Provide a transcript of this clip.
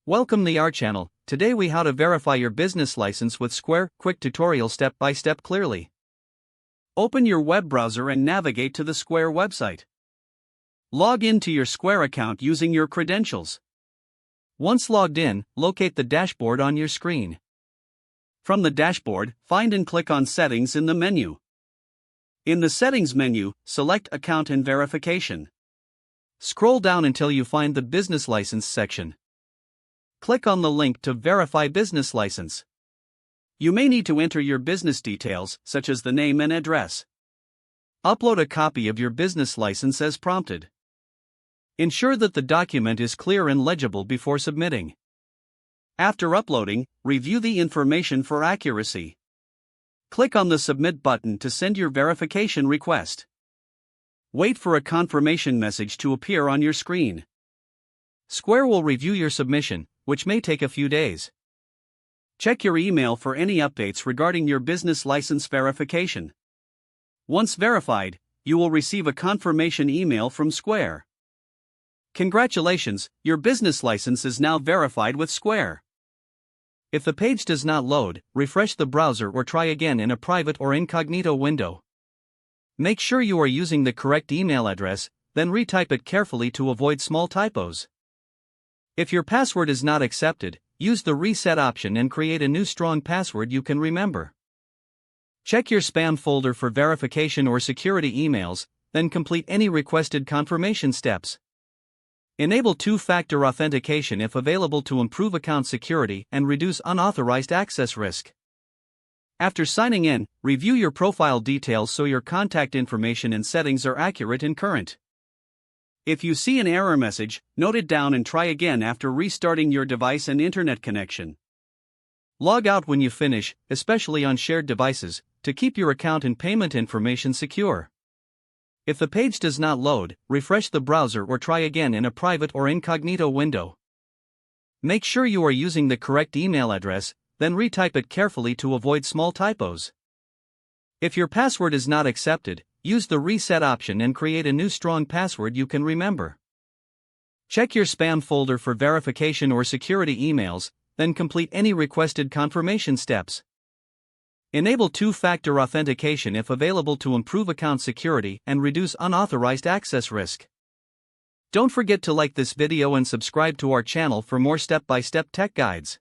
Welcome to our channel. Today we how to verify your business license with Square. Quick tutorial step by step clearly. Open your web browser and navigate to the Square website. Log in to your Square account using your credentials. Once logged in, locate the dashboard on your screen. From the dashboard, find and click on Settings in the menu. In the Settings menu, select Account and Verification. Scroll down until you find the Business License section. Click on the link to verify business license. You may need to enter your business details, such as the name and address. Upload a copy of your business license as prompted. Ensure that the document is clear and legible before submitting. After uploading, review the information for accuracy. Click on the Submit button to send your verification request. Wait for a confirmation message to appear on your screen. Square will review your submission, which may take a few days. Check your email for any updates regarding your business license verification. Once verified, you will receive a confirmation email from Square. Congratulations, your business license is now verified with Square. If the page does not load, refresh the browser or try again in a private or incognito window. Make sure you are using the correct email address, then retype it carefully to avoid small typos. If your password is not accepted, use the reset option and create a new strong password you can remember. Check your spam folder for verification or security emails, then complete any requested confirmation steps. Enable two-factor authentication if available to improve account security and reduce unauthorized access risk. After signing in, review your profile details so your contact information and settings are accurate and current. If you see an error message, note it down and try again after restarting your device and internet connection. Log out when you finish, especially on shared devices, to keep your account and payment information secure. If the page does not load, refresh the browser or try again in a private or incognito window. Make sure you are using the correct email address, then retype it carefully to avoid small typos. If your password is not accepted, use the reset option and create a new strong password you can remember. Check your spam folder for verification or security emails, then complete any requested confirmation steps. Enable two-factor authentication if available to improve account security and reduce unauthorized access risk. Don't forget to like this video and subscribe to our channel for more step-by-step tech guides.